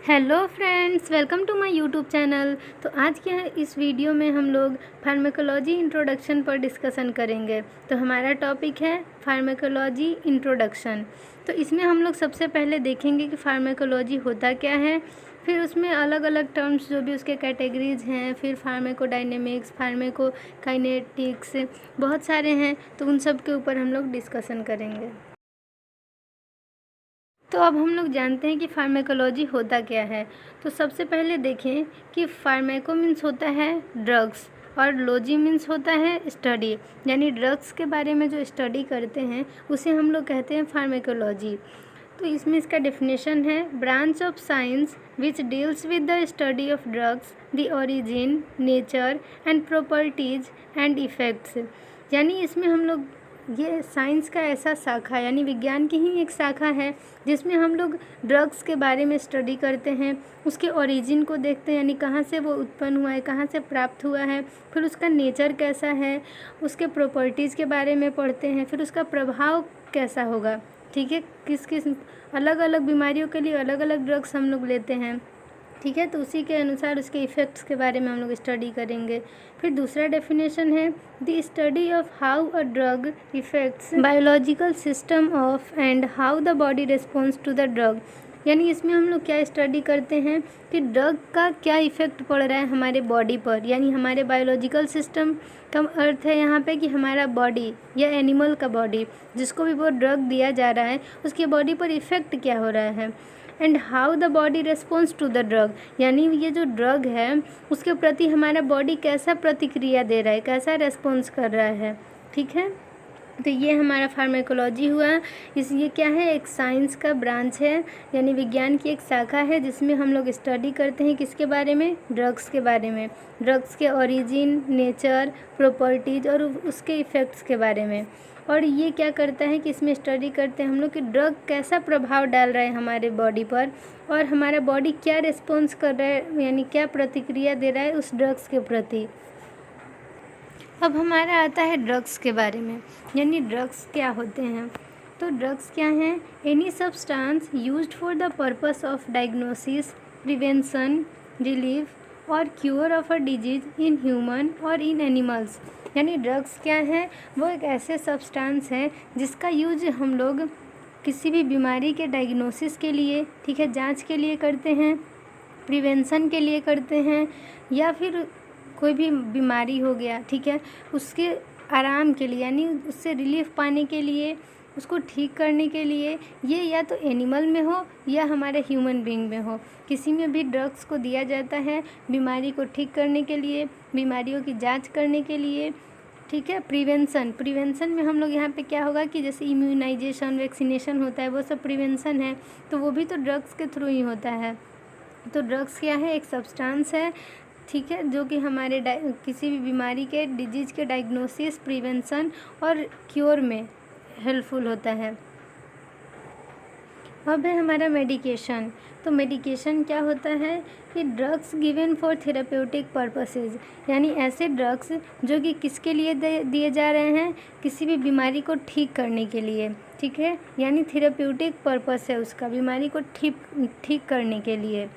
Hello friends, welcome to my YouTube channel. तो आज के इस वीडियो में हम लोग फार्माकोलॉजी इंट्रोडक्शन पर डिस्कशन करेंगे। तो हमारा टॉपिक है फार्माकोलॉजी इंट्रोडक्शन। तो इसमें हम लोग सबसे पहले देखेंगे कि फार्माकोलॉजी होता क्या है, फिर उसमें अलग अलग टर्म्स जो भी उसके कैटेगरीज हैं, फिर फार्माकोडायनेमिक्स, फार्माकोकाइनेटिक्स, बहुत सारे हैं, तो उन सब के ऊपर हम लोग डिस्कशन करेंगे। तो अब हम लोग जानते हैं कि फार्माकोलॉजी होता क्या है। तो सबसे पहले देखें कि फार्माको मीन्स होता है ड्रग्स और लॉजी मीन्स होता है स्टडी, यानी ड्रग्स के बारे में जो स्टडी करते हैं उसे हम लोग कहते हैं फार्माकोलॉजी। तो इसमें इसका डेफिनेशन है branch of science which deals with the study of drugs, the origin, nature and properties and effects. यानी इसमें हम लोग ये साइंस का ऐसा शाखा यानी विज्ञान की ही एक शाखा है जिसमें हम लोग ड्रग्स के बारे में स्टडी करते हैं, उसके ओरिजिन को देखते हैं, यानी कहाँ से वो उत्पन्न हुआ है, कहाँ से प्राप्त हुआ है, फिर उसका नेचर कैसा है, उसके प्रॉपर्टीज़ के बारे में पढ़ते हैं, फिर उसका प्रभाव कैसा होगा। ठीक है, किस किस अलग अलग बीमारियों के लिए अलग अलग ड्रग्स हम लोग लेते हैं। ठीक है, तो उसी के अनुसार उसके इफ़ेक्ट्स के बारे में हम लोग स्टडी करेंगे। फिर दूसरा डेफिनेशन है the study of how a drug effects biological system of and how the body response to the drug. यानी इसमें हम लोग क्या स्टडी करते हैं कि ड्रग का क्या इफ़ेक्ट पड़ रहा है हमारे बॉडी पर, यानी हमारे बायोलॉजिकल सिस्टम का अर्थ है यहाँ पे कि हमारा बॉडी या एनिमल का बॉडी जिसको भी वो ड्रग दिया जा रहा है उसकी बॉडी पर इफ़ेक्ट क्या हो रहा है। And how the body response to the drug, यानी ये जो ड्रग है उसके प्रति हमारा बॉडी कैसा प्रतिक्रिया दे रहा है, कैसा रेस्पॉन्स कर रहा है। ठीक है, तो ये हमारा फार्माकोलॉजी हुआ। ये क्या है, एक साइंस का ब्रांच है, यानी विज्ञान की एक शाखा है जिसमें हम लोग स्टडी करते हैं किसके बारे में, ड्रग्स के बारे में, ड्रग्स के ओरिजिन, नेचर, प्रॉपर्टीज और उसके इफ़ेक्ट्स के बारे में। और ये क्या करता है कि इसमें स्टडी करते हैं हम लोग कि ड्रग कैसा प्रभाव डाल रहा है हमारे बॉडी पर और हमारा बॉडी क्या रिस्पॉन्स कर रहा है, यानी क्या प्रतिक्रिया दे रहा है उस ड्रग्स के प्रति। अब हमारा आता है ड्रग्स के बारे में, यानी ड्रग्स क्या होते हैं। तो ड्रग्स क्या हैं, any substance used for the purpose of diagnosis, prevention, relief और cure of a disease in human और इन एनिमल्स। यानी ड्रग्स क्या है, वो एक ऐसे सब्सटेंस है जिसका यूज हम लोग किसी भी बीमारी के डायग्नोसिस के लिए, ठीक है, जांच के लिए करते हैं, प्रिवेंशन के लिए करते हैं, या फिर कोई भी बीमारी हो गया, ठीक है, उसके आराम के लिए, यानी उससे रिलीफ पाने के लिए, उसको ठीक करने के लिए, ये या तो एनिमल में हो या हमारे ह्यूमन बीइंग में हो, किसी में भी ड्रग्स को दिया जाता है बीमारी को ठीक करने के लिए, बीमारियों की जांच करने के लिए। ठीक है, प्रिवेंशन में हम लोग यहाँ पे क्या होगा कि जैसे इम्यूनाइजेशन, वैक्सीनेशन होता है, वो सब प्रिवेंशन है, तो वो भी तो ड्रग्स के थ्रू ही होता है। तो ड्रग्स क्या है, एक सब्सटेंस है, ठीक है, जो कि हमारे किसी भी बीमारी के डिजीज़ के डायग्नोसिस, प्रिवेंशन और क्योर में हेल्पफुल होता है। अब है हमारा मेडिकेशन। तो मेडिकेशन क्या होता है कि drugs given for therapeutic purposes, यानी ऐसे ड्रग्स जो कि किसके लिए दिए जा रहे हैं, किसी भी बीमारी को ठीक करने के लिए। ठीक है, यानी थेराप्यूटिक पर्पस है उसका, बीमारी को ठीक करने के लिए।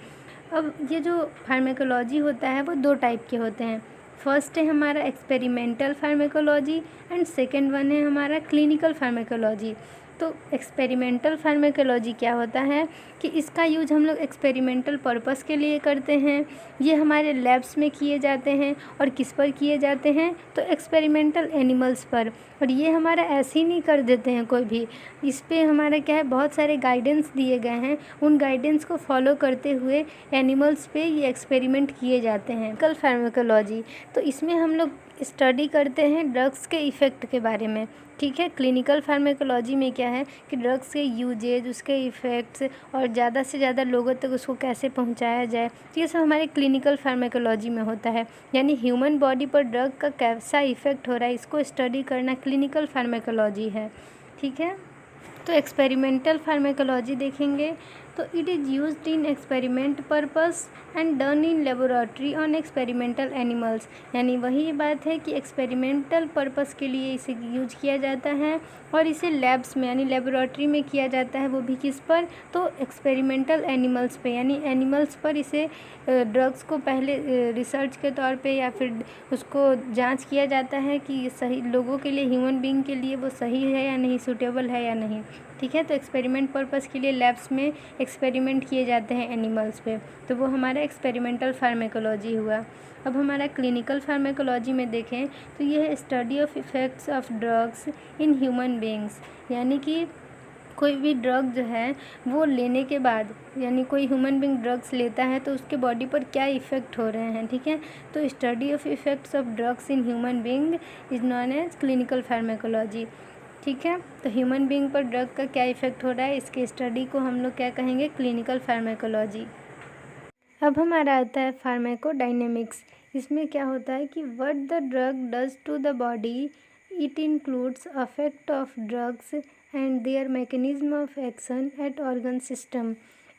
अब ये जो फार्माकोलॉजी होता है वो दो टाइप के होते हैं। फर्स्ट है हमारा experimental pharmacology and second one है हमारा क्लिनिकल फार्माकोलॉजी। तो एक्सपेरिमेंटल फार्माकोलॉजी क्या होता है कि इसका यूज हम लोग एक्सपेरिमेंटल पर्पस के लिए करते हैं, ये हमारे लैब्स में किए जाते हैं। और किस पर किए जाते हैं, तो एक्सपेरिमेंटल एनिमल्स पर। और ये हमारा ऐसे ही नहीं कर देते हैं कोई भी, इस पे हमारा क्या है, बहुत सारे गाइडेंस दिए गए हैं, उन गाइडेंस को फॉलो करते हुए एनिमल्स पे ये एक्सपेरिमेंट किए जाते हैं। कल फार्माकोलॉजी, तो इसमें हम लोग स्टडी करते हैं ड्रग्स के इफ़ेक्ट के बारे में। ठीक है, क्लिनिकल फार्माकोलॉजी में क्या है कि ड्रग्स के यूजेज, उसके इफ़ेक्ट्स और ज़्यादा से ज़्यादा लोगों तक उसको कैसे पहुंचाया जाए, तो ये सब हमारे क्लिनिकल फार्माकोलॉजी में होता है। यानी ह्यूमन बॉडी पर ड्रग का कैसा इफ़ेक्ट हो रहा है, इसको स्टडी करना क्लिनिकल फार्माकोलॉजी है। ठीक है, तो एक्सपेरिमेंटल फार्माकोलॉजी देखेंगे तो it is used in experiment purpose and done in laboratory on experimental animals. यानी वही बात है कि एक्सपेरिमेंटल पर्पस के लिए इसे यूज किया जाता है और इसे लैब्स में यानी लेबोरेटरी में किया जाता है, वो भी किस पर, तो एक्सपेरिमेंटल एनिमल्स पे, यानी एनिमल्स पर इसे ड्रग्स को पहले रिसर्च के तौर पे या फिर उसको जांच किया जाता है कि सही लोगों के लिए, ह्यूमन बीइंग के लिए वो सही है या नहीं, सूटेबल है या नहीं। ठीक है, तो एक्सपेरिमेंट पर्पस के लिए लैब्स में एक्सपेरिमेंट किए जाते हैं एनिमल्स पे, तो वो हमारा एक्सपेरिमेंटल फार्मेकोलॉजी हुआ। अब हमारा क्लिनिकल फार्मेकोलॉजी में देखें तो ये है study of effects of drugs in human beings. यानी कि कोई भी ड्रग जो है वो लेने के बाद, यानी कोई ह्यूमन बीइंग ड्रग्स लेता है तो उसके बॉडी पर क्या इफ़ेक्ट हो रहे हैं। ठीक है, तो study of effects of drugs in human being is known as clinical pharmacology. ठीक है, तो ह्यूमन बीइंग पर ड्रग का क्या इफ़ेक्ट हो रहा है, इसके स्टडी को हम लोग क्या कहेंगे, क्लिनिकल फार्मेकोलॉजी। अब हमारा आता है फार्माकोडायनेमिक्स। इसमें क्या होता है कि what the drug does to the body, it includes affect of drugs and their mechanism of action at organ system.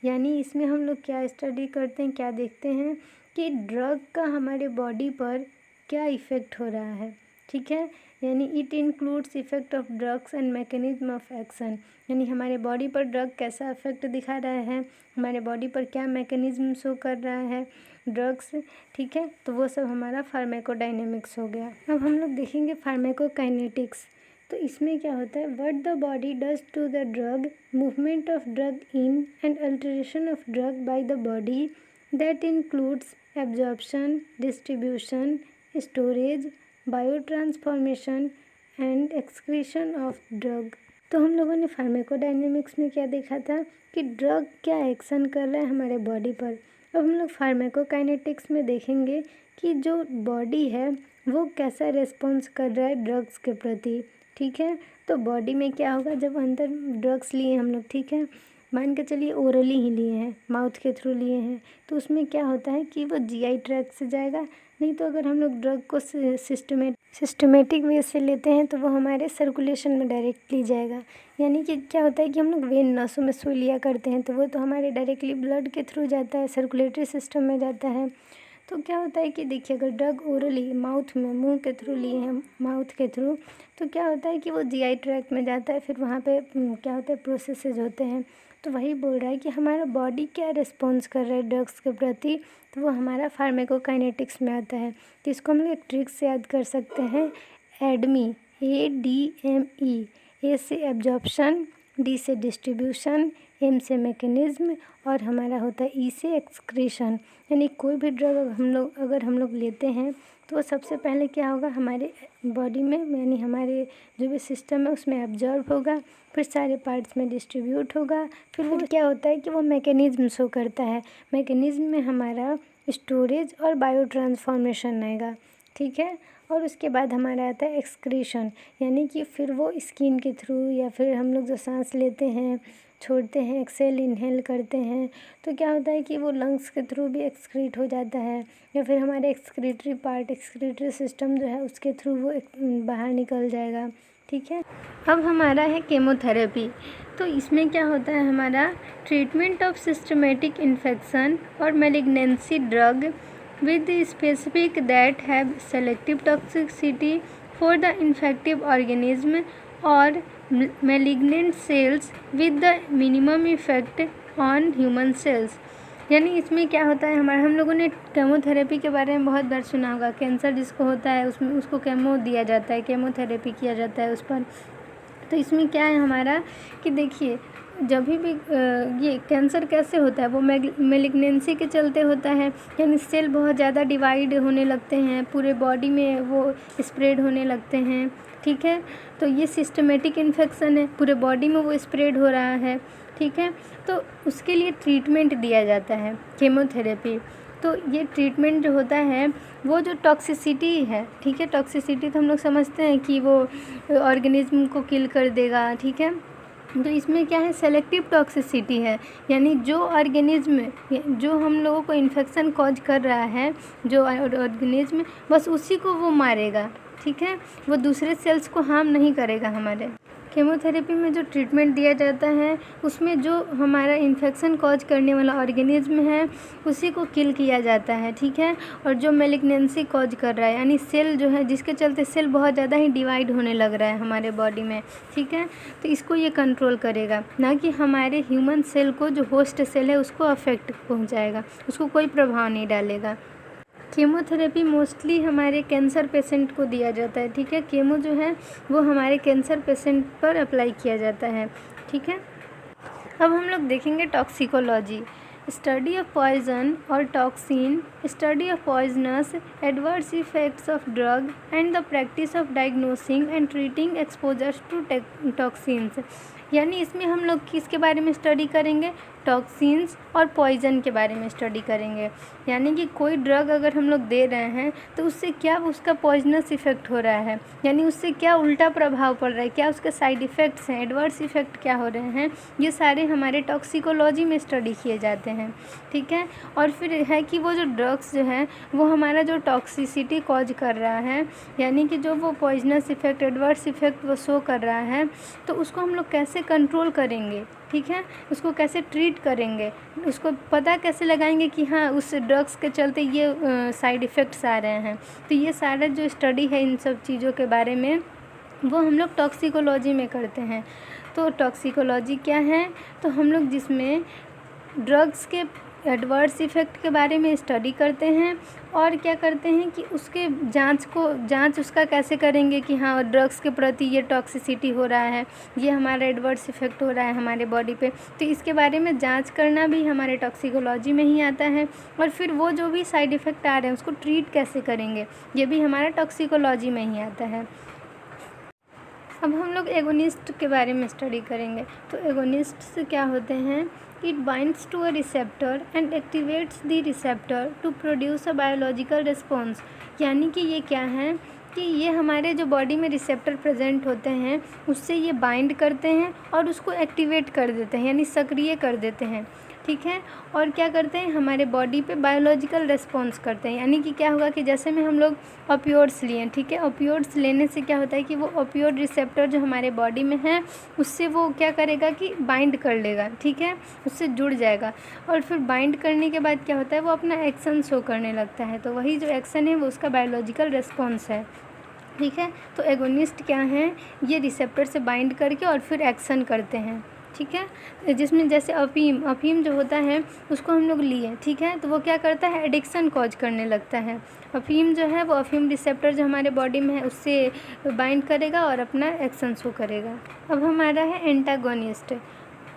यानी इसमें हम लोग क्या स्टडी करते हैं, क्या देखते हैं कि ड्रग का हमारे बॉडी पर क्या इफ़ेक्ट हो रहा है। ठीक है, यानी it includes effect of drugs and mechanism of action, यानी हमारे बॉडी पर ड्रग कैसा इफेक्ट दिखा रहा है, हमारे बॉडी पर क्या मैकेनिज्म शो कर रहा है ड्रग्स। ठीक है, तो वो सब हमारा फार्माकोडायनेमिक्स हो गया। अब हम लोग देखेंगे फार्माकोकाइनेटिक्स। तो इसमें क्या होता है, what the body does to the drug, movement of drug in and alteration of drug by the body, that includes absorption, distribution, storage, biotransformation and excretion of drug. तो हम लोगों ने फार्माकोडायनेमिक्स में क्या देखा था कि ड्रग क्या एक्शन कर रहा है हमारे बॉडी पर। अब हम लोग फार्माकोकाइनेटिक्स में देखेंगे कि जो बॉडी है वो कैसा रिस्पॉन्स कर रहा है ड्रग्स के प्रति। ठीक है, तो बॉडी में क्या होगा, जब अंदर ड्रग्स लिए हम लोग, ठीक है, मान के चलिए ओरली ही लिए हैं, माउथ के थ्रू लिए हैं, तो उसमें क्या होता है कि वो जीआई ट्रैक्ट से जाएगा। नहीं तो अगर हम लोग ड्रग को सिस्टमेटिक वे से लेते हैं तो वो हमारे सर्कुलेशन में डायरेक्टली जाएगा। यानी कि क्या होता है कि हम लोग वेन नसों में सुई लिया करते हैं तो वो तो हमारे डायरेक्टली ब्लड के थ्रू जाता है, सर्कुलेटरी सिस्टम में जाता है। तो क्या होता है कि देखिए, अगर ड्रग ओरली माउथ में, मुंह के थ्रू लिए हैं, माउथ के थ्रू, तो क्या होता है कि वो जीआई ट्रैक्ट में जाता है, फिर वहाँ पे क्या होता है, प्रोसेसेस होते हैं। तो वही बोल रहा है कि हमारा बॉडी क्या रिस्पॉन्स कर रहा है ड्रग्स के प्रति, तो वो हमारा फार्माकोकाइनेटिक्स में आता है। तो इसको हम लोग एक ट्रिक से याद कर सकते हैं, एडमी, ADME, ए से एब्जॉर्प्शन, डी से डिस्ट्रीब्यूशन, एम से मैकेनिज्म और हमारा होता है ई से एक्सक्रीशन। यानी कोई भी ड्रग अगर हम लोग लेते हैं तो सबसे पहले क्या होगा, हमारे बॉडी में, यानी हमारे जो भी सिस्टम है उसमें एब्जॉर्ब होगा, फिर सारे पार्ट्स में डिस्ट्रीब्यूट होगा, फिर वो क्या होता है कि वो मैकेनिज्म शो करता है। मैकेनिज्म में हमारा स्टोरेज और बायो ट्रांसफॉर्मेशन आएगा। ठीक है, और उसके बाद हमारा आता है एक्सक्रीशन, यानी कि फिर वो स्किन के थ्रू या फिर हम लोग जो सांस लेते हैं, छोड़ते हैं, एक्सेल इनहेल करते हैं, तो क्या होता है कि वो लंग्स के थ्रू भी एक्सक्रीट हो जाता है, या फिर हमारे एक्सक्रीटरी पार्ट, एक्सक्रीटरी सिस्टम जो है उसके थ्रू वो बाहर निकल जाएगा। ठीक है, अब हमारा है केमोथेरेपी। तो इसमें क्या होता है, हमारा ट्रीटमेंट ऑफ सिस्टमेटिक इन्फेक्शन और malignancy drug with the specific that have selective toxicity for the infective organism or malignant cells with the minimum effect on human cells। यानी इसमें क्या होता है, हमारा, हम लोगों ने केमोथेरेपी के बारे में बहुत बार सुना होगा। कैंसर जिसको होता है उसमें उसको केमो दिया जाता है, केमोथेरेपी किया जाता है उस पर। तो इसमें क्या है हमारा कि देखिए, जब भी ये कैंसर कैसे होता है, वो मैलिग्नेंसी के चलते होता है, यानी सेल बहुत ज़्यादा डिवाइड होने लगते हैं, पूरे बॉडी में वो स्प्रेड होने लगते हैं। ठीक है, तो ये सिस्टमेटिक इन्फेक्शन है, पूरे बॉडी में वो स्प्रेड हो रहा है। ठीक है, तो उसके लिए ट्रीटमेंट दिया जाता है केमोथेरेपी। तो ये ट्रीटमेंट जो होता है वो जो टॉक्सिसिटी है, ठीक है, टॉक्सिसिटी तो हम लोग समझते हैं कि वो ऑर्गेनिज्म को किल कर देगा। ठीक है, तो इसमें क्या है, सेलेक्टिव टॉक्सिसिटी है, यानी जो ऑर्गेनिज्म, जो हम लोगों को इन्फेक्शन कॉज कर रहा है, जो ऑर्गेनिज्म, बस उसी को वो मारेगा। ठीक है, वो दूसरे सेल्स को हार्म नहीं करेगा हमारे। केमोथेरेपी में जो ट्रीटमेंट दिया जाता है उसमें जो हमारा इन्फेक्शन कॉज करने वाला ऑर्गेनिज्म है उसी को किल किया जाता है, ठीक है। और जो मेलिग्नेंसी कॉज कर रहा है यानी सेल जो है जिसके चलते सेल बहुत ज़्यादा ही डिवाइड होने लग रहा है हमारे बॉडी में, ठीक है, तो इसको ये कंट्रोल करेगा, ना कि हमारे ह्यूमन सेल को जो होस्ट सेल है उसको अफेक्ट पहुँचाएगा, उसको कोई प्रभाव नहीं डालेगा। कीमोथेरेपी मोस्टली हमारे कैंसर पेशेंट को दिया जाता है, ठीक है। कीमो जो है वो हमारे कैंसर पेशेंट पर अप्लाई किया जाता है, ठीक है। अब हम लोग देखेंगे टॉक्सिकोलॉजी, स्टडी ऑफ पॉइजन और toxin, study of poisons, adverse effects of drug and the practice of diagnosing and treating exposures to toxins. यानी इसमें हम लोग किसके बारे में स्टडी करेंगे, टॉक्सिन्स और पॉइजन के बारे में स्टडी करेंगे। यानी कि कोई ड्रग अगर हम लोग दे रहे हैं तो उससे क्या उसका पॉइजनस इफ़ेक्ट हो रहा है, यानी उससे क्या उल्टा प्रभाव पड़ रहा है, क्या उसके साइड इफ़ेक्ट्स हैं, एडवर्स इफ़ेक्ट क्या हो रहे हैं, ये सारे हमारे टॉक्सिकोलॉजी में स्टडी किए जाते हैं, ठीक है। और फिर है कि वो जो ड्रग्स जो है वो हमारा जो टॉक्सिसिटी कॉज कर रहा है, यानी कि जो वो पॉइजनस इफ़ेक्ट, एडवर्स इफ़ेक्ट वो शो कर रहा है, तो उसको हम लोग कैसे कंट्रोल करेंगे, ठीक है, उसको कैसे ट्रीट करेंगे, उसको पता कैसे लगाएंगे कि हाँ उस ड्रग्स के चलते ये साइड इफ़ेक्ट्स आ रहे हैं। तो ये सारा जो स्टडी है इन सब चीज़ों के बारे में वो हम लोग टॉक्सिकोलॉजी में करते हैं। तो टॉक्सिकोलॉजी क्या है, तो हम लोग जिसमें ड्रग्स के एडवर्स इफ़ेक्ट के बारे में स्टडी करते हैं और क्या करते हैं कि उसके जांच उसका कैसे करेंगे कि हाँ ड्रग्स के प्रति ये टॉक्सिसिटी हो रहा है, ये हमारा एडवर्स इफ़ेक्ट हो रहा है हमारे बॉडी पे, तो इसके बारे में जांच करना भी हमारे टॉक्सिकोलॉजी में ही आता है। और फिर वो जो भी साइड इफ़ेक्ट आ रहे हैं उसको ट्रीट कैसे करेंगे ये भी हमारा टॉक्सिकोलॉजी में ही आता है। अब हम लोग एगोनिस्ट के बारे में स्टडी करेंगे। तो एगोनिस्ट क्या होते हैं, it binds to a receptor and activates the receptor to produce a biological response. यानी कि ये क्या है कि ये हमारे जो बॉडी में रिसेप्टर प्रेजेंट होते हैं उससे ये बाइंड करते हैं और उसको एक्टिवेट कर देते हैं यानी सक्रिय कर देते हैं, ठीक है। और क्या करते हैं हमारे बॉडी पे बायोलॉजिकल रिस्पॉन्स करते हैं। यानी कि क्या होगा कि जैसे में हम लोग ओपियोड्स लिए, ठीक है, ओपियोड्स लेने से क्या होता है कि वो ओपियोड रिसेप्टर जो हमारे बॉडी में है उससे वो क्या करेगा कि बाइंड कर लेगा, ठीक है, उससे जुड़ जाएगा। और फिर बाइंड करने के बाद क्या होता है वो अपना एक्शन शो करने लगता है। तो वही जो एक्शन है वो उसका बायोलॉजिकल रिस्पॉन्स है, ठीक है। तो एगोनिस्ट क्या हैं, ये रिसेप्टर से बाइंड करके और फिर एक्शन करते हैं, ठीक है। जिसमें जैसे अफीम जो होता है उसको हम लोग लिए, ठीक है, तो वो क्या करता है एडिक्शन कॉज करने लगता है। अफीम जो है वो अफीम रिसेप्टर जो हमारे बॉडी में है उससे बाइंड करेगा और अपना एक्शन शो करेगा। अब हमारा है एंटागोनिस्ट।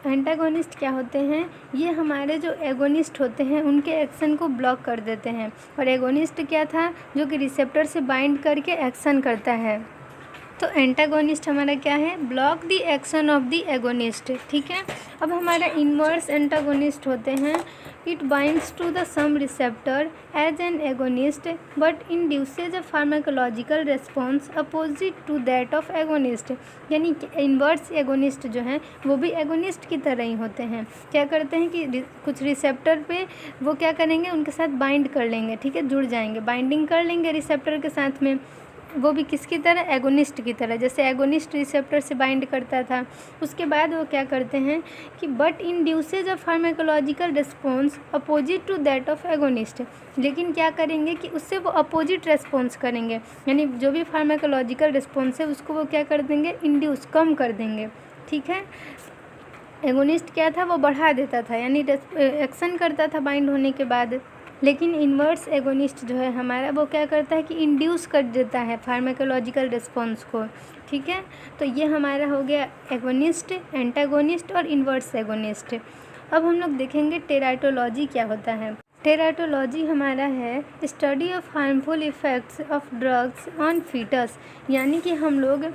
एंटागोनिस्ट क्या होते हैं, ये हमारे जो एगोनिस्ट होते हैं उनके एक्शन को ब्लॉक कर देते हैं। और एगोनिस्ट क्या था, जो कि रिसेप्टर से बाइंड करके एक्शन करता है। तो एंटागोनिस्ट हमारा क्या है, block the action of the agonist, ठीक है। अब हमारा इनवर्स एंटागोनिस्ट होते हैं, it binds to the same receptor as an agonist but induces a pharmacological response opposite to that of agonist. यानी इनवर्स एगोनिस्ट जो हैं वो भी एगोनिस्ट की तरह ही होते हैं। क्या करते हैं कि कुछ रिसेप्टर पे वो क्या करेंगे उनके साथ बाइंड कर लेंगे, ठीक है, जुड़ जाएंगे, बाइंडिंग कर लेंगे रिसेप्टर के साथ में, वो भी किसकी तरह, एगोनिस्ट की तरह। जैसे एगोनिस्ट रिसेप्टर से बाइंड करता था, उसके बाद वो क्या करते हैं कि but induces a pharmacological response opposite to that of agonist. लेकिन क्या करेंगे कि उससे वो अपोजिट रिस्पॉन्स करेंगे, यानी जो भी फार्माकोलॉजिकल रिस्पॉन्स है उसको वो क्या कर देंगे, इंड्यूस, कम कर देंगे, ठीक है। एगोनिस्ट क्या था, वो बढ़ा देता था, यानी एक्शन करता था बाइंड होने के बाद। लेकिन इन्वर्स एगोनिस्ट जो है हमारा वो क्या करता है कि इंड्यूस कर देता है फार्माकोलॉजिकल रिस्पॉन्स को, ठीक है। तो ये हमारा हो गया एगोनिस्ट, एंटागोनिस्ट और इन्वर्स एगोनिस्ट। अब हम लोग देखेंगे टेराटोलॉजी क्या होता है। टेराटोलॉजी हमारा है study of harmful effects of drugs on foetus. यानी कि हम लोग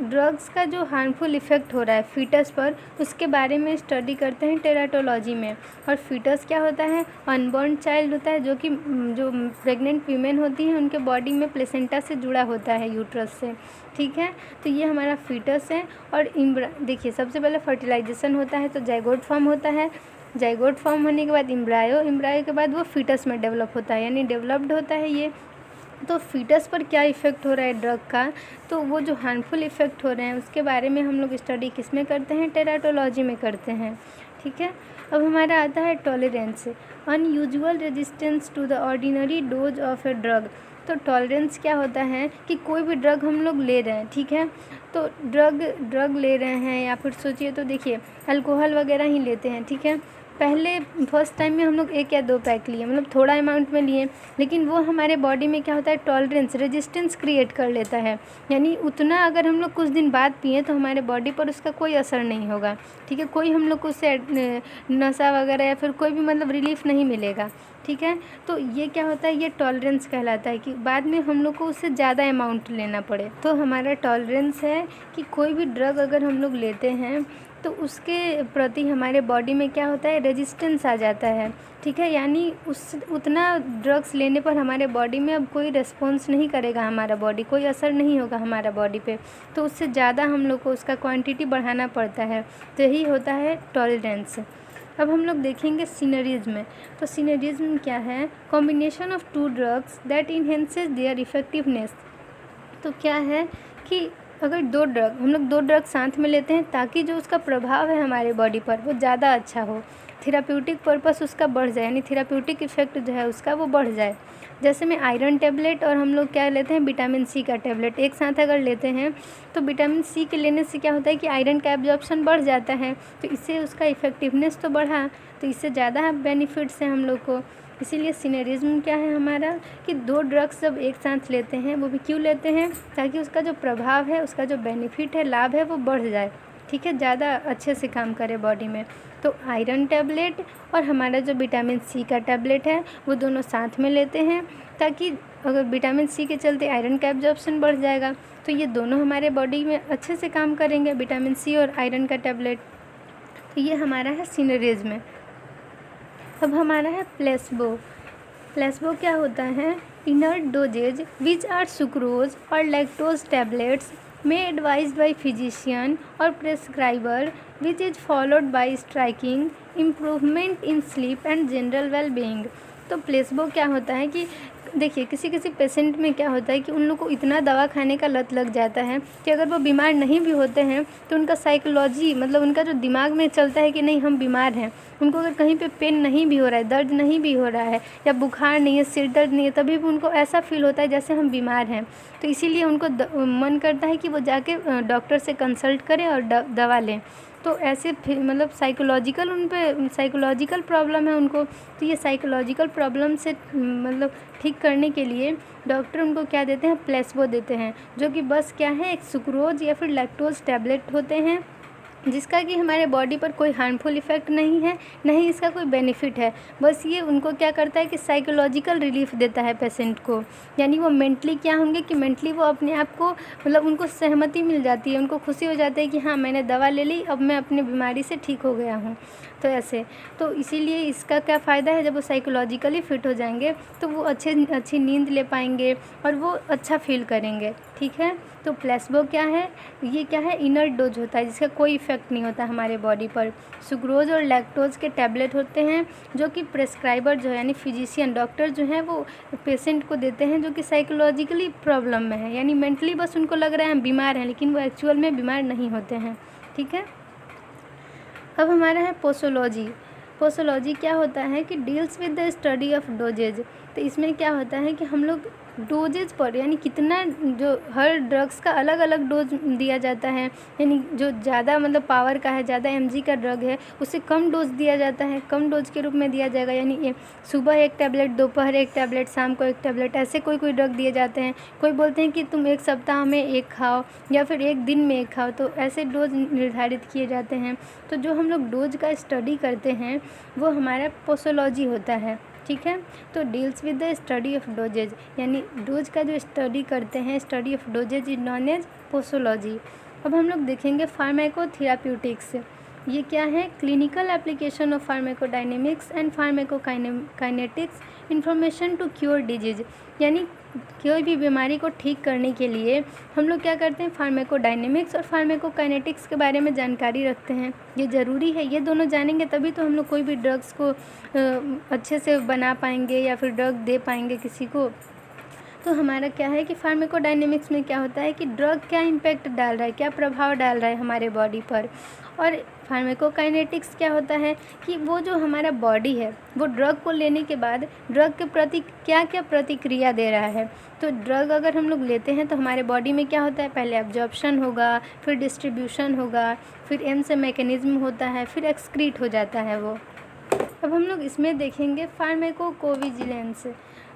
ड्रग्स का जो हार्मफुल इफ़ेक्ट हो रहा है फीटस पर उसके बारे में स्टडी करते हैं टेराटोलॉजी में। और फीटस क्या होता है, अनबॉर्न चाइल्ड होता है जो प्रेग्नेंट वीमेन होती हैं उनके बॉडी में प्लेसेंटा से जुड़ा होता है, यूट्रस से, ठीक है। तो ये हमारा फीटस है। और देखिए सबसे पहले फर्टिलाइजेशन होता है तो जाइगोट फॉर्म होता है, जाइगोट फॉर्म होने के बाद एम्ब्रायो के बाद वो फीटस में डेवलप होता है, यानी डेवलप्ड होता है ये। तो फीटस पर क्या इफ़ेक्ट हो रहा है ड्रग का, तो वो जो हार्मफुल इफ़ेक्ट हो रहे हैं उसके बारे में हम लोग स्टडी किस में करते हैं, टेराटोलॉजी में करते हैं। ठीक है, अब हमारा आता है tolerance, unusual resistance to the ordinary dose of a drug. तो टॉलरेंस क्या होता है कि कोई भी ड्रग हम लोग ले रहे हैं, ठीक है, तो ड्रग ले रहे हैं, या फिर सोचिए तो देखिए अल्कोहल वगैरह ही लेते हैं, ठीक है, पहले फर्स्ट टाइम में हम लोग 1 या 2 पैक लिए, मतलब थोड़ा अमाउंट में लिए, लेकिन वो हमारे बॉडी में क्या होता है, टॉलरेंस, रेजिस्टेंस क्रिएट कर लेता है, यानी उतना अगर हम लोग कुछ दिन बाद पिए तो हमारे बॉडी पर उसका कोई असर नहीं होगा। ठीक है, कोई हम लोग को उससे नशा वगैरह या फिर कोई भी मतलब रिलीफ नहीं मिलेगा। ठीक है, तो ये क्या होता है, ये टॉलरेंस कहलाता है कि बाद में हम लोग को उससे ज़्यादा अमाउंट लेना पड़े। तो हमारा टॉलरेंस है कि कोई भी ड्रग अगर हम लोग लेते हैं तो उसके प्रति हमारे बॉडी में क्या होता है, रेजिस्टेंस आ जाता है। ठीक है, यानी उतना ड्रग्स लेने पर हमारे बॉडी में अब कोई रिस्पॉन्स नहीं करेगा, हमारा बॉडी कोई असर नहीं होगा हमारा बॉडी पे, तो उससे ज़्यादा हम लोग को उसका क्वांटिटी बढ़ाना पड़ता है, तो यही होता है टॉलरेंस। अब हम लोग देखेंगे सिनर्जिज्म। तो सिनर्जिज्म क्या है, combination of 2 drugs that enhances their effectiveness. तो क्या है कि अगर हम लोग 2 ड्रग साथ में लेते हैं ताकि जो उसका प्रभाव है हमारे बॉडी पर वो ज़्यादा अच्छा हो, थेराप्यूटिक पर्पस उसका बढ़ जाए, यानी थेराप्यूटिक इफ़ेक्ट जो है उसका वो बढ़ जाए। जैसे में आयरन टेबलेट और हम लोग क्या लेते हैं, विटामिन सी का टेबलेट एक साथ अगर लेते हैं तो विटामिन सी के लेने से क्या होता है कि आयरन का एब्जॉर्प्शन बढ़ जाता है, तो इससे उसका इफ़ेक्टिवनेस तो बढ़ा, तो इससे ज़्यादा बेनिफिट्स हैं हम लोग को। इसीलिए सिनर्जिज्म क्या है हमारा कि 2 ड्रग्स जब एक साथ लेते हैं, वो भी क्यों लेते हैं, ताकि उसका जो प्रभाव है, उसका जो बेनिफिट है, लाभ है, वो बढ़ जाए। ठीक है, ज़्यादा अच्छे से काम करे बॉडी में। तो आयरन टैबलेट और हमारा जो विटामिन सी का टैबलेट है वो दोनों साथ में लेते हैं, ताकि अगर विटामिन सी के चलते आयरन का एब्जॉर्प्शन बढ़ जाएगा, तो ये दोनों हमारे बॉडी में अच्छे से काम करेंगे, विटामिन सी और आयरन का टैबलेट। तो ये हमारा है सिनर्जिज्म। अब हमारा है प्लेसबो। प्लेसबो क्या होता है, inert doses which are sucrose और lactose tablets may advised by physician or prescriber which is followed by striking improvement in sleep and general well-being। तो प्लेसबो क्या होता है कि देखिए किसी किसी पेशेंट में क्या होता है कि उन लोग को इतना दवा खाने का लत लग जाता है कि अगर वो बीमार नहीं भी होते हैं तो उनका साइकोलॉजी, मतलब उनका जो दिमाग में चलता है कि नहीं हम बीमार हैं, उनको अगर कहीं पे पेन नहीं भी हो रहा है, दर्द नहीं भी हो रहा है, या बुखार नहीं है, सिर दर्द नहीं है, तभी भी उनको ऐसा फील होता है जैसे हम बीमार हैं। तो इसीलिए उनको मन करता है कि वो जाके डॉक्टर से कंसल्ट करें और दवा लें। तो ऐसे मतलब साइकोलॉजिकल उन पे साइकोलॉजिकल प्रॉब्लम है उनको, तो ये साइकोलॉजिकल प्रॉब्लम से मतलब ठीक करने के लिए डॉक्टर उनको क्या देते हैं, प्लेसबो देते हैं, जो कि बस क्या है, एक सुक्रोज या फिर लैक्टोज टैबलेट होते हैं, जिसका कि हमारे बॉडी पर कोई हार्मफुल इफ़ेक्ट नहीं है, नहीं इसका कोई बेनिफिट है। बस ये उनको क्या करता है कि साइकोलॉजिकल रिलीफ देता है पेशेंट को, यानी वो मेंटली क्या होंगे कि मेंटली वो अपने आप को, मतलब उनको सहमति मिल जाती है, उनको खुशी हो जाती है कि हाँ मैंने दवा ले ली, अब मैं अपनी बीमारी से ठीक हो गया हूँ। तो ऐसे, तो इसीलिए इसका क्या फ़ायदा है, जब वो साइकोलॉजिकली फ़िट हो जाएंगे तो वो अच्छी नींद ले पाएंगे और वो अच्छा फील करेंगे। ठीक है, तो प्लेसबो क्या है, ये क्या है, इनर डोज होता है जिसका कोई इफ़ेक्ट नहीं होता हमारे बॉडी पर। सुक्रोज और लैक्टोज के टैबलेट होते हैं जो कि प्रेस्क्राइबर जो है यानी फिजिशियन डॉक्टर जो है वो पेशेंट को देते हैं जो कि साइकोलॉजिकली प्रॉब्लम में है, यानी मेंटली बस उनको लग रहा है हम बीमार हैं, लेकिन वो एक्चुअल में बीमार नहीं होते हैं। ठीक है, अब हमारा है पोसोलॉजी। पोसोलॉजी क्या होता है कि deals with the study of dosages. तो इसमें क्या होता है कि हम लोग डोजेज पर, यानी कितना, जो हर ड्रग्स का अलग अलग डोज दिया जाता है, यानी जो ज़्यादा मतलब पावर का है, ज़्यादा mg का ड्रग है, उससे कम डोज दिया जाता है, कम डोज के रूप में दिया जाएगा, यानी सुबह 1 टैबलेट, दोपहर 1 टैबलेट, शाम को 1 टैबलेट, ऐसे कोई ड्रग दिए जाते हैं। कोई बोलते हैं कि तुम 1 सप्ताह में 1 खाओ या फिर 1 दिन में 1 खाओ, तो ऐसे डोज निर्धारित किए जाते हैं। तो जो हम लोग डोज का स्टडी करते हैं वो हमारा पोसोलॉजी होता है। ठीक है, तो deals with the study of doses, यानी डोज का जो स्टडी करते हैं, study of doses is known as posology. अब हम लोग देखेंगे फार्माकोथेराप्यूटिक्स। ये क्या है, clinical application of pharmacodynamics and pharmacokinetics information to cure disease, यानी कोई भी बीमारी को ठीक करने के लिए हम लोग क्या करते हैं, फार्माकोडायनेमिक्स और फार्माकोकाइनेटिक्स के बारे में जानकारी रखते हैं। ये ज़रूरी है, ये दोनों जानेंगे तभी तो हम लोग कोई भी ड्रग्स को अच्छे से बना पाएंगे या फिर ड्रग दे पाएंगे किसी को। तो हमारा क्या है कि फार्माकोडायनेमिक्स में क्या होता है कि ड्रग क्या इम्पैक्ट डाल रहा है, क्या प्रभाव डाल रहा है हमारे बॉडी पर। और फार्माकोकाइनेटिक्स क्या होता है कि वो जो हमारा बॉडी है वो ड्रग को लेने के बाद ड्रग के प्रति क्या क्या प्रतिक्रिया दे रहा है। तो ड्रग अगर हम लोग लेते हैं तो हमारे बॉडी में क्या होता है, पहले एब्जॉर्प्शन होगा, फिर डिस्ट्रीब्यूशन होगा, फिर एम से मैकेनिज्म होता है, फिर एक्सक्रीट हो जाता है वो। अब हम लोग इसमें देखेंगे फार्माकोविजिलेंस।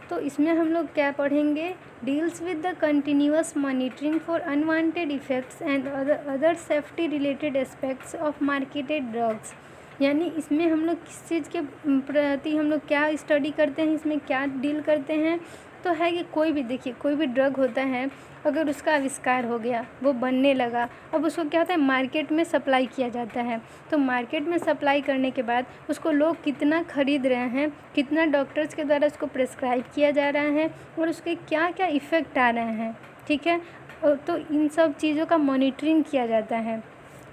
तो इसमें हम लोग क्या पढ़ेंगे, deals with the continuous monitoring for unwanted effects and other safety related aspects of marketed drugs. यानी इसमें हम लोग किस चीज़ के प्रति हम लोग क्या स्टडी करते हैं, इसमें क्या डील करते हैं। तो है कि कोई भी देखिए कोई भी ड्रग होता है, अगर उसका आविष्कार हो गया, वो बनने लगा, अब उसको क्या होता है मार्केट में सप्लाई किया जाता है। तो मार्केट में सप्लाई करने के बाद उसको लोग कितना ख़रीद रहे हैं, कितना डॉक्टर्स के द्वारा उसको प्रेस्क्राइब किया जा रहा है और उसके क्या क्या इफ़ेक्ट आ रहे हैं, ठीक है। तो इन सब चीज़ों का मॉनिटरिंग किया जाता है।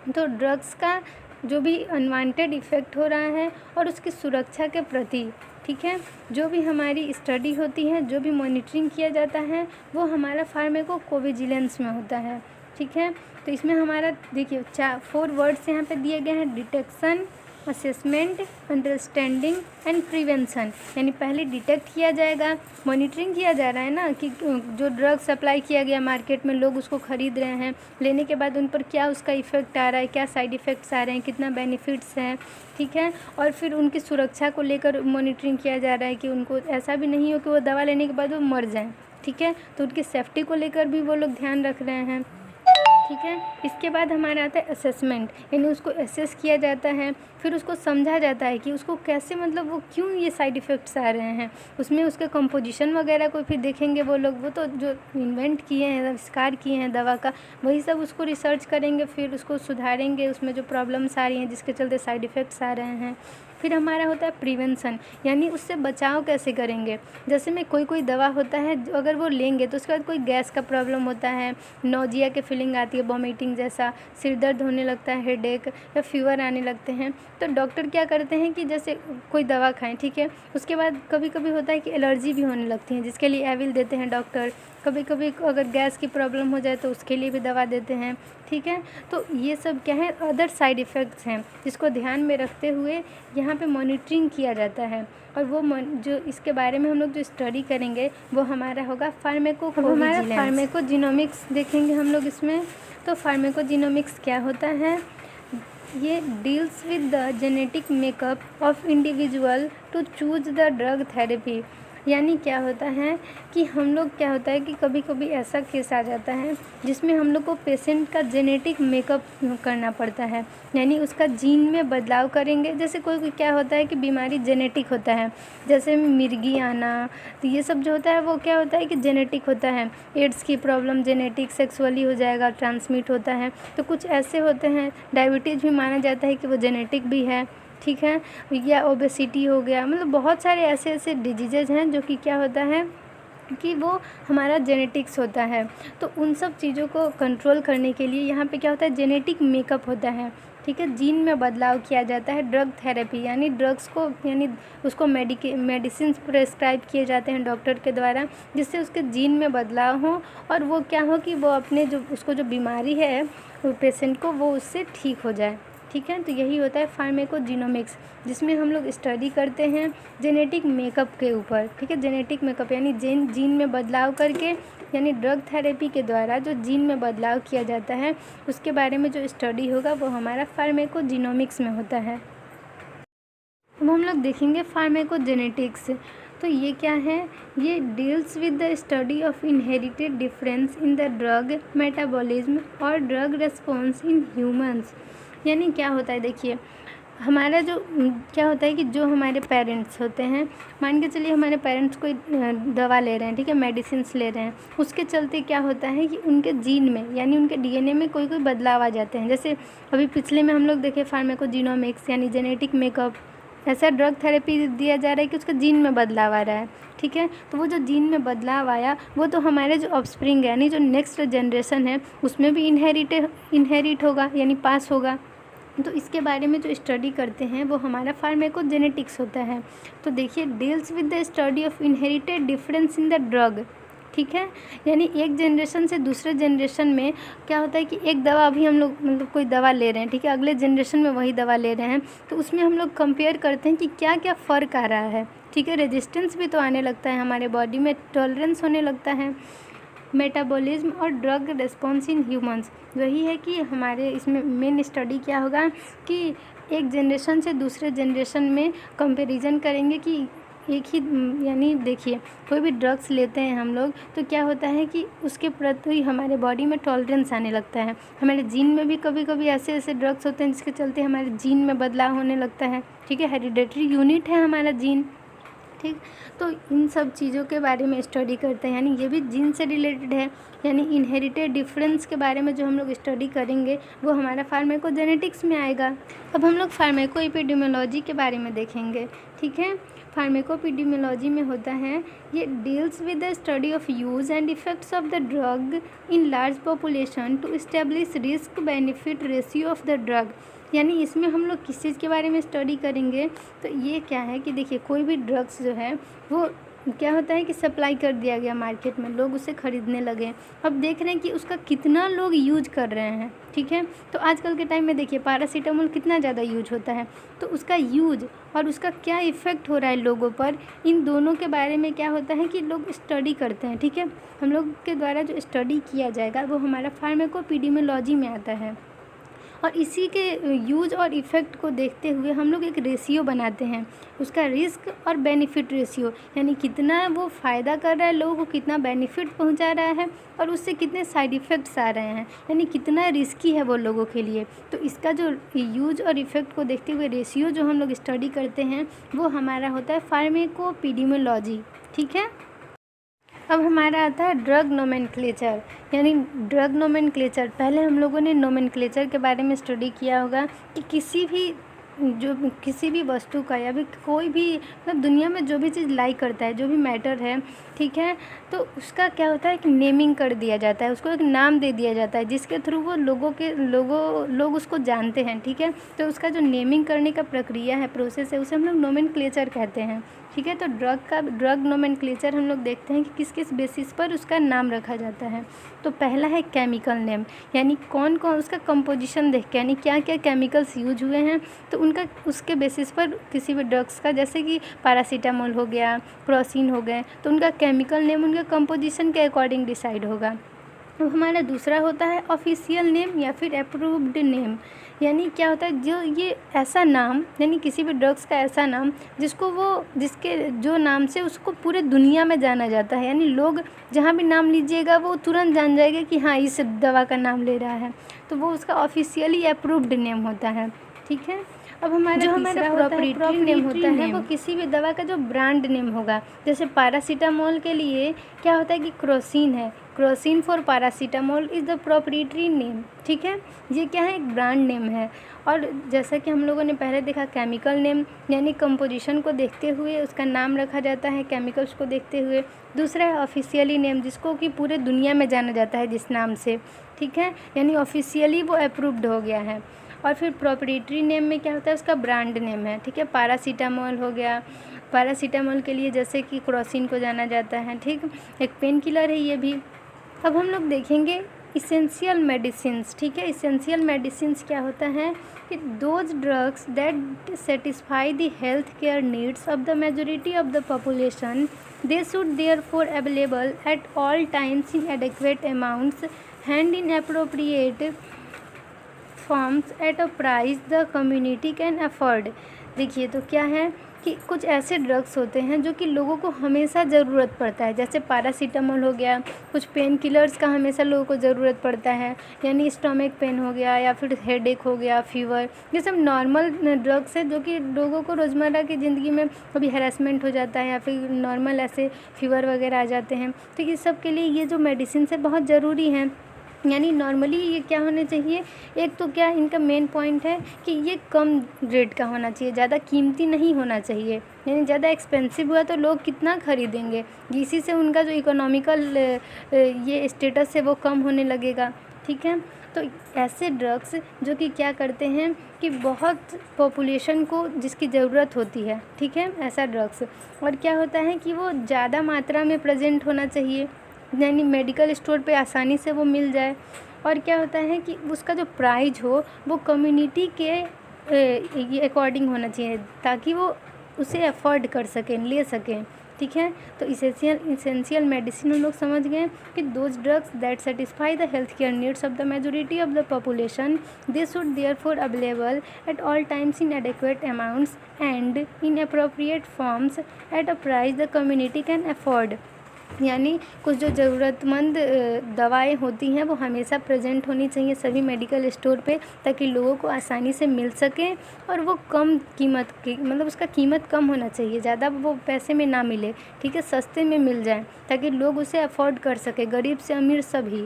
तो ड्रग्स का जो भी अनवांटेड इफ़ेक्ट हो रहा है और उसकी सुरक्षा के प्रति, ठीक है, जो भी हमारी स्टडी होती है, जो भी मॉनिटरिंग किया जाता है, वो हमारा फार्माकोविजिलेंस में होता है, ठीक है। तो इसमें हमारा देखिए 4 वर्ड्स यहाँ पे दिए गए हैं, detection, assessment, understanding and prevention. यानी पहले डिटेक्ट किया जाएगा, मॉनिटरिंग किया जा रहा है ना कि जो ड्रग सप्लाई किया गया मार्केट में, लोग उसको ख़रीद रहे हैं, लेने के बाद उन पर क्या उसका इफ़ेक्ट आ रहा है, क्या साइड इफ़ेक्ट्स आ रहे हैं, कितना बेनिफिट्स हैं, ठीक है। और फिर उनकी सुरक्षा को लेकर मॉनिटरिंग किया जा रहा है कि उनको ऐसा भी नहीं हो कि वो दवा लेने के बाद वो मर जाएं, ठीक है। तो उनकी सेफ्टी को लेकर भी वो लोग ध्यान रख रहे हैं, ठीक है। इसके बाद हमारा आता है असेसमेंट, यानी उसको असेस किया जाता है, फिर उसको समझा जाता है कि उसको कैसे, मतलब वो क्यों ये साइड इफ़ेक्ट्स आ रहे हैं। उसमें उसके कंपोजिशन वगैरह को फिर देखेंगे वो लोग, वो तो जो इन्वेंट किए हैं, आविष्कार किए हैं दवा का, वही सब उसको रिसर्च करेंगे, फिर उसको सुधारेंगे, उसमें जो प्रॉब्लम्स आ रही हैं जिसके चलते साइड इफ़ेक्ट्स आ रहे हैं। फिर हमारा होता है प्रिवेंशन, यानी उससे बचाव कैसे करेंगे। जैसे में कोई दवा होता है, अगर वो लेंगे तो उसके बाद कोई गैस का प्रॉब्लम होता है, नोजिया की फीलिंग आती है, वॉमिटिंग जैसा, सिर दर्द होने लगता है, हेडेक या फीवर आने लगते हैं, तो डॉक्टर क्या करते हैं कि जैसे कोई दवा खाएं, ठीक है, उसके बाद कभी कभी होता है कि एलर्जी भी होने लगती है, जिसके लिए एविल देते हैं डॉक्टर। कभी कभी अगर गैस की प्रॉब्लम हो जाए तो उसके लिए भी दवा देते हैं, ठीक है। तो ये सब क्या है, अदर साइड इफ़ेक्ट्स हैं जिसको ध्यान में रखते हुए यहाँ पे मॉनिटरिंग किया जाता है। और वो जो इसके बारे में हम लोग जो स्टडी करेंगे वो हमारा होगा फार्माकोजीनोमिक्स देखेंगे हम लोग इसमें। तो फार्माकोजीनोमिक्स क्या होता है, ये deals with the genetic makeup of individual to choose the drug therapy. यानी क्या होता है कि हम लोग क्या होता है कि कभी कभी ऐसा केस आ जाता है जिसमें हम लोग को पेशेंट का जेनेटिक मेकअप करना पड़ता है, यानी उसका जीन में बदलाव करेंगे। जैसे कोई क्या होता है कि बीमारी जेनेटिक होता है, जैसे मिर्गी आना, तो ये सब जो होता है वो क्या होता है कि जेनेटिक होता है। एड्स की प्रॉब्लम जेनेटिक, सेक्सुअली हो जाएगा, ट्रांसमिट होता है। तो कुछ ऐसे होते हैं, डायबिटीज़ भी माना जाता है कि वो जेनेटिक भी है, ठीक है, या ओबेसिटी हो गया, मतलब बहुत सारे ऐसे ऐसे डिजीज़ हैं जो कि क्या होता है कि वो हमारा जेनेटिक्स होता है। तो उन सब चीज़ों को कंट्रोल करने के लिए यहाँ पे क्या होता है, जेनेटिक मेकअप होता है, ठीक है। जीन में बदलाव किया जाता है, ड्रग थेरेपी, यानी ड्रग्स को, यानी उसको मेडिसिन प्रेस्क्राइब किए जाते हैं डॉक्टर के द्वारा, जिससे उसके जीन में बदलाव हो और वो क्या हो कि वो अपने जो उसको जो बीमारी है वो पेशेंट को वो उससे ठीक हो जाए, ठीक है। तो यही होता है फार्माकोजीनोमिक्स, जिसमें हम लोग स्टडी करते हैं जेनेटिक मेकअप के ऊपर, ठीक है। जेनेटिक मेकअप यानी जीन में बदलाव करके, यानी ड्रग थेरेपी के द्वारा जो जीन में बदलाव किया जाता है उसके बारे में जो स्टडी होगा वो हमारा फार्माकोजीनोमिक्स में होता है। अब हम लोग देखेंगे फार्माकोजेनेटिक्स। तो ये क्या है, ये deals with the study of inherited difference in the drug metabolism और ड्रग रिस्पॉन्स इन ह्यूमंस। यानी क्या होता है, देखिए हमारा जो क्या होता है कि जो हमारे पेरेंट्स होते हैं, मान के चलिए हमारे पेरेंट्स कोई दवा ले रहे हैं, ठीक है, मेडिसिन्स ले रहे हैं, उसके चलते क्या होता है कि उनके जीन में, यानी उनके डीएनए में कोई बदलाव आ जाते हैं। जैसे अभी पिछले में हम लोग देखे फार्माकोजीनोमिक्स यानी जेनेटिक मेकअप, ऐसा ड्रग थेरेपी दिया जा रहा है कि उसका जीन में बदलाव आ रहा है, ठीक है। तो वो जो जीन में बदलाव आया वो तो हमारे जो ऑफस्प्रिंग है, यानी जो नेक्स्ट जनरेशन है, उसमें भी इनहेरिट होगा, यानी पास होगा। तो इसके बारे में जो स्टडी करते हैं वो हमारा फार्माकोजेनेटिक्स होता है। तो देखिए, deals with the study of inherited difference in the drug ठीक है। यानी एक जनरेशन से दूसरे जनरेशन में क्या होता है कि एक दवा अभी हम लोग मतलब कोई दवा ले रहे हैं, ठीक है, अगले जनरेशन में वही दवा ले रहे हैं, तो उसमें हम लोग कंपेयर करते हैं कि क्या क्या फ़र्क आ रहा है, ठीक है। रेजिस्टेंस भी तो आने लगता है हमारे बॉडी में, टॉलरेंस होने लगता है, मेटाबॉलिज्म और ड्रग रिस्पॉन्स इन ह्यूमंस। वही है कि हमारे इसमें मेन स्टडी क्या होगा कि एक जनरेशन से दूसरे जनरेशन में कंपैरिजन करेंगे कि एक ही यानी देखिए कोई भी ड्रग्स लेते हैं हम लोग तो क्या होता है कि उसके प्रति हमारे बॉडी में टॉलरेंस आने लगता है। हमारे जीन में भी कभी कभी ऐसे ऐसे ड्रग्स होते हैं जिसके चलते हमारे जीन में बदलाव होने लगता है, ठीक है। हेरिडेटरी यूनिट है हमारा जीन, ठीक। तो इन सब चीज़ों के बारे में स्टडी करते हैं, यानी ये भी जीन से रिलेटेड है। यानी इनहेरिटेड डिफरेंस के बारे में जो हम लोग स्टडी करेंगे वो हमारा फार्माकोजेनेटिक्स में आएगा। अब हम लोग फार्माकोएपिडेमियोलॉजी के बारे में देखेंगे, ठीक है। फार्माकोएपिडेमियोलॉजी में होता है ये deals with the study of use and effects of the drug in large population to establish risk benefit ratio of the drug. यानी इसमें हम लोग किस चीज़ के बारे में स्टडी करेंगे, तो ये क्या है कि देखिए कोई भी ड्रग्स जो है वो क्या होता है कि सप्लाई कर दिया गया मार्केट में, लोग उसे ख़रीदने लगे, अब देख रहे हैं कि उसका कितना लोग यूज कर रहे हैं, ठीक है। तो आजकल के टाइम में देखिए पैरासीटामोल कितना ज़्यादा यूज होता है, तो उसका यूज और उसका क्या इफ़ेक्ट हो रहा है लोगों पर, इन दोनों के बारे में क्या होता है कि लोग स्टडी करते हैं, ठीक है। हम लोग के द्वारा जो स्टडी किया जाएगा वो हमारा फार्माकोएपिडेमियोलॉजी में आता है। और इसी के यूज और इफ़ेक्ट को देखते हुए हम लोग एक रेशियो बनाते हैं, उसका रिस्क और बेनिफिट रेशियो, यानी कितना वो फ़ायदा कर रहा है लोगों को, कितना बेनिफिट पहुंचा रहा है और उससे कितने साइड इफ़ेक्ट्स आ रहे हैं, यानी कितना रिस्की है वो लोगों के लिए। तो इसका जो यूज और इफ़ेक्ट को देखते हुए रेशियो जो हम लोग स्टडी करते हैं वो हमारा होता है फार्माकोएपिडेमियोलॉजी, ठीक है। अब हमारा आता है ड्रग नोमेनक्लेचर, यानी ड्रग नोमेनक्लेचर। पहले हम लोगों ने नोमेनक्लेचर के बारे में स्टडी किया होगा कि किसी भी वस्तु का या भी कोई भी मतलब दुनिया में जो भी चीज़ लाइक करता है, जो भी मैटर है, ठीक है, तो उसका क्या होता है कि नेमिंग कर दिया जाता है, उसको एक नाम दे दिया जाता है जिसके थ्रू वो लोग उसको जानते हैं, ठीक है। तो उसका जो नेमिंग करने का प्रक्रिया है, प्रोसेस है, उसे हम लोग नोमेनक्लेचर कहते हैं, ठीक है। तो ड्रग नोमेनक्लेचर हम लोग देखते हैं कि किस किस बेसिस पर उसका नाम रखा जाता है। तो पहला है केमिकल नेम, यानी कौन कौन उसका कंपोजिशन देख के, यानी क्या क्या केमिकल्स यूज हुए हैं, तो उसके बेसिस पर किसी भी ड्रग्स का, जैसे कि पैरासीटामोल हो गया, क्रोसिन हो गए, तो उनका केमिकल नेम उनके कंपोजिशन के अकॉर्डिंग डिसाइड होगा। अब हमारा दूसरा होता है ऑफिशियल नेम या फिर अप्रूव्ड नेम, यानी क्या होता है जो ये ऐसा नाम, यानी किसी भी ड्रग्स का ऐसा नाम जिसके जो नाम से उसको पूरे दुनिया में जाना जाता है, यानी लोग जहाँ भी नाम लीजिएगा वो तुरंत जान जाएगा कि हाँ इस दवा का नाम ले रहा है, तो वो उसका ऑफिशियली अप्रूव्ड नेम होता है, ठीक है। अब हमारा प्रॉपरेटरी नेम होता है वो किसी भी दवा का जो ब्रांड नेम होगा, जैसे पैरासीटामोल के लिए क्या होता है कि क्रोसिन है, Crocin for paracetamol is the proprietary name, ठीक है। ये क्या है, एक ब्रांड नेम है। और जैसा कि हम लोगों ने पहले देखा केमिकल नेम, यानी कंपोजिशन को देखते हुए उसका नाम रखा जाता है, केमिकल्स को देखते हुए। दूसरा है ऑफिशियली नेम, जिसको कि पूरे दुनिया में जाना जाता है जिस नाम से, ठीक है, यानी ऑफिशियली वो अप्रूव्ड हो गया है। और फिर प्रॉपरेटरी नेम में क्या होता है, उसका ब्रांड नेम है, ठीक है। पैरासीटामोल हो गया, पैरासीटामोल के लिए जैसे कि क्रोसिन को जाना जाता है, ठीक, एक पेन किलर है ये भी। अब हम लोग देखेंगे इसेंशियल मेडिसिन्स, ठीक है। इसेंशियल मेडिसिन्स क्या होता है कि those drugs that satisfy the health care needs of the majority of the population, they should therefore available at all times in adequate amounts and in appropriate forms at a price the community can afford. देखिए तो क्या है कि कुछ ऐसे drugs होते हैं जो कि लोगों को हमेशा ज़रूरत पड़ता है, जैसे पैरासीटामोल हो गया, कुछ पेन किलर्स का हमेशा लोगों को ज़रूरत पड़ता है, यानी स्टमक पेन हो गया या फिर हेडेक हो गया, फीवर, ये सब नॉर्मल ड्रग्स है जो कि लोगों को रोज़मर्रा की ज़िंदगी में कभी हैरेसमेंट हो जाता है या फिर नॉर्मल ऐसे फीवर वगैरह आ जाते हैं, तो ये सब के लिए ये जो मेडिसिन है बहुत ज़रूरी हैं। यानी नॉर्मली ये क्या होने चाहिए, एक तो क्या इनका मेन पॉइंट है कि ये कम रेट का होना चाहिए, ज़्यादा कीमती नहीं होना चाहिए, यानी ज़्यादा एक्सपेंसिव हुआ तो लोग कितना ख़रीदेंगे, इसी से उनका जो इकोनॉमिकल ये स्टेटस है वो कम होने लगेगा, ठीक है। तो ऐसे ड्रग्स जो कि क्या करते हैं कि बहुत पॉपुलेशन को जिसकी ज़रूरत होती है, ठीक है, ऐसा ड्रग्स, और क्या होता है कि वो ज़्यादा मात्रा में प्रेजेंट होना चाहिए, यानी मेडिकल स्टोर पे आसानी से वो मिल जाए। और क्या होता है कि उसका जो प्राइस हो वो कम्युनिटी के अकॉर्डिंग होना चाहिए, ताकि वो उसे अफोर्ड कर सकें, ले सकें। ठीक है, तो इसेंशियल मेडिसिन हम लोग समझ गए कि those drugs that satisfy the health care needs of the majority of the population, they should therefore available at all times in adequate amounts and in appropriate forms at a price the community can afford. यानी कुछ जो ज़रूरतमंद दवाएं होती हैं वो हमेशा present होनी चाहिए सभी मेडिकल स्टोर पे, ताकि लोगों को आसानी से मिल सकें और वो कम कीमत की, मतलब उसका कीमत कम होना चाहिए, ज़्यादा वो पैसे में ना मिले। ठीक है, सस्ते में मिल जाए ताकि लोग उसे अफोर्ड कर सके, गरीब से अमीर सभी।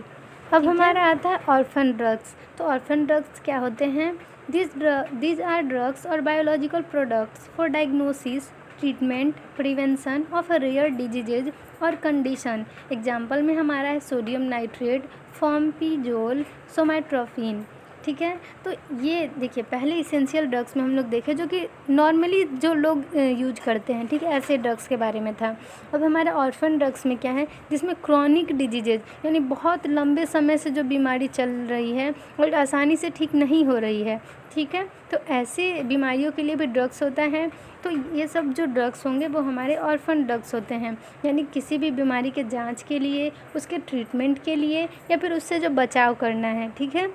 अब हमारा आता है ऑर्फन ड्रग्स। तो ऑर्फन ड्रग्स क्या होते हैं? दीज आर ड्रग्स और biological products for diagnosis, treatment, prevention of rare diseases और कंडीशन। एग्जाम्पल में हमारा है सोडियम नाइट्रेट, फॉर्मपिजोल, सोमाट्रोपिन। ठीक है, तो ये देखिए पहले इसेंशियल ड्रग्स में हम लोग देखे जो कि नॉर्मली जो लोग यूज करते हैं। ठीक है, ऐसे ड्रग्स के बारे में था। अब हमारे ऑर्फन ड्रग्स में क्या है, जिसमें क्रॉनिक डिजीजेज यानी बहुत लंबे समय से जो बीमारी चल रही है और आसानी से ठीक नहीं हो रही है। ठीक है, तो ऐसे बीमारियों के लिए भी ड्रग्स होता है। तो ये सब जो ड्रग्स होंगे वो हमारे ऑर्फन ड्रग्स होते हैं, यानी किसी भी बीमारी के जांच के लिए, उसके ट्रीटमेंट के लिए, या फिर उससे जो बचाव करना है। ठीक है,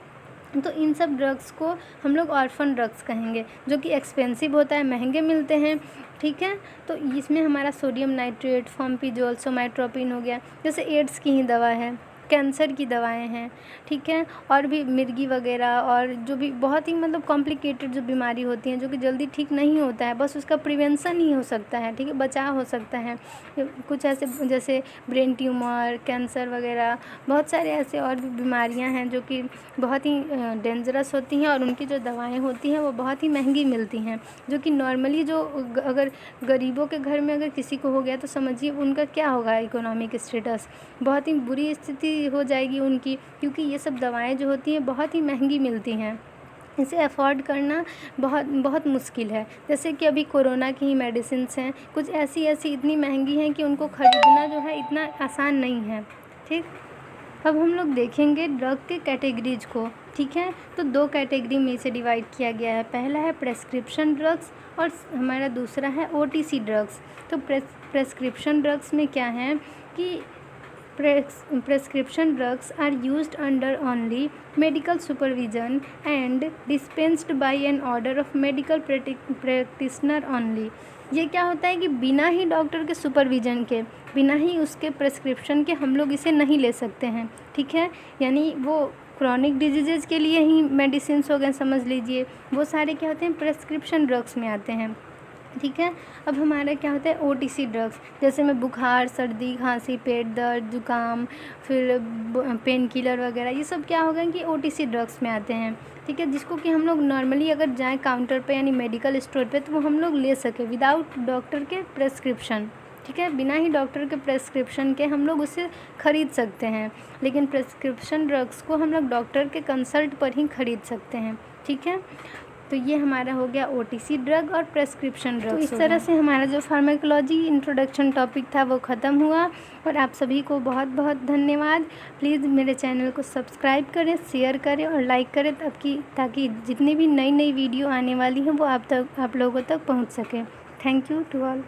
तो इन सब ड्रग्स को हम लोग ऑर्फन ड्रग्स कहेंगे, जो कि एक्सपेंसिव होता है, महंगे मिलते हैं। ठीक है, तो इसमें हमारा सोडियम नाइट्रेट, फॉर्मपिजोल, सोमाट्रोपिन हो गया, जैसे एड्स की ही दवा है, कैंसर की दवाएं हैं। ठीक है, और भी मिर्गी वगैरह, और जो भी बहुत ही मतलब कॉम्प्लिकेटेड जो बीमारी होती हैं, जो कि जल्दी ठीक नहीं होता है, बस उसका प्रिवेंशन ही हो सकता है। ठीक है, बचाव हो सकता है। कुछ ऐसे जैसे ब्रेन ट्यूमर, कैंसर वगैरह, बहुत सारे ऐसे और भी बीमारियां हैं जो कि बहुत ही डेंजरस होती हैं, और उनकी जो दवाएं होती हैं वो बहुत ही महंगी मिलती हैं, जो कि नॉर्मली जो अगर गरीबों के घर में अगर किसी को हो गया तो समझिए उनका क्या होगा इकोनॉमिक स्टेटस, बहुत ही बुरी स्थिति हो जाएगी उनकी, क्योंकि ये सब दवाएं जो होती हैं बहुत ही महंगी मिलती हैं। इसे अफोर्ड करना बहुत बहुत मुश्किल है। जैसे कि अभी कोरोना की ही मेडिसिन्स हैं, कुछ ऐसी इतनी महंगी हैं कि उनको ख़रीदना जो है इतना आसान नहीं है। ठीक, अब हम लोग देखेंगे ड्रग के कैटेगरीज को। ठीक है, तो दो कैटेगरी में इसे डिवाइड किया गया है। पहला है प्रेस्क्रिप्शन ड्रग्स और हमारा दूसरा है OTC ड्रग्स। तो प्रेस्क्रिप्शन ड्रग्स में क्या है कि prescription drugs are used under only medical supervision and dispensed by an order of medical practitioner only। ये क्या होता है कि बिना ही डॉक्टर के सुपरविज़न के, बिना ही उसके प्रेस्क्रिप्शन के हम लोग इसे नहीं ले सकते हैं। ठीक है, यानी वो क्रॉनिक डिजीज़ के लिए ही मेडिसिन हो गए, समझ लीजिए, वो सारे क्या होते हैं प्रेस्क्रिप्शन ड्रग्स में आते हैं। ठीक है, अब हमारा क्या होता है OTC ड्रग्स, जैसे में बुखार, सर्दी, खांसी, पेट दर्द, जुकाम, फिर पेन किलर वगैरह, ये सब क्या होगा कि OTC ड्रग्स में आते हैं। ठीक है, जिसको कि हम लोग नॉर्मली अगर जाएं काउंटर पे यानी मेडिकल स्टोर पे तो वो हम लोग ले सके विदाउट डॉक्टर के प्रेस्क्रिप्शन। ठीक है, बिना ही डॉक्टर के प्रेस्क्रिप्शन के हम लोग उसे ख़रीद सकते हैं, लेकिन प्रेस्क्रिप्शन ड्रग्स को हम लोग डॉक्टर के कंसल्ट पर ही ख़रीद सकते हैं। ठीक है, तो ये हमारा हो गया OTC ड्रग और प्रेस्क्रिप्शन ड्रग। तो इस तरह से हमारा जो फार्माकोलॉजी इंट्रोडक्शन टॉपिक था वो ख़त्म हुआ, और आप सभी को बहुत बहुत धन्यवाद। प्लीज़ मेरे चैनल को सब्सक्राइब करें, शेयर करें और लाइक करें, ताकि जितनी भी नई वीडियो आने वाली हैं वो आप लोगों तक पहुंच सके। Thank you to all.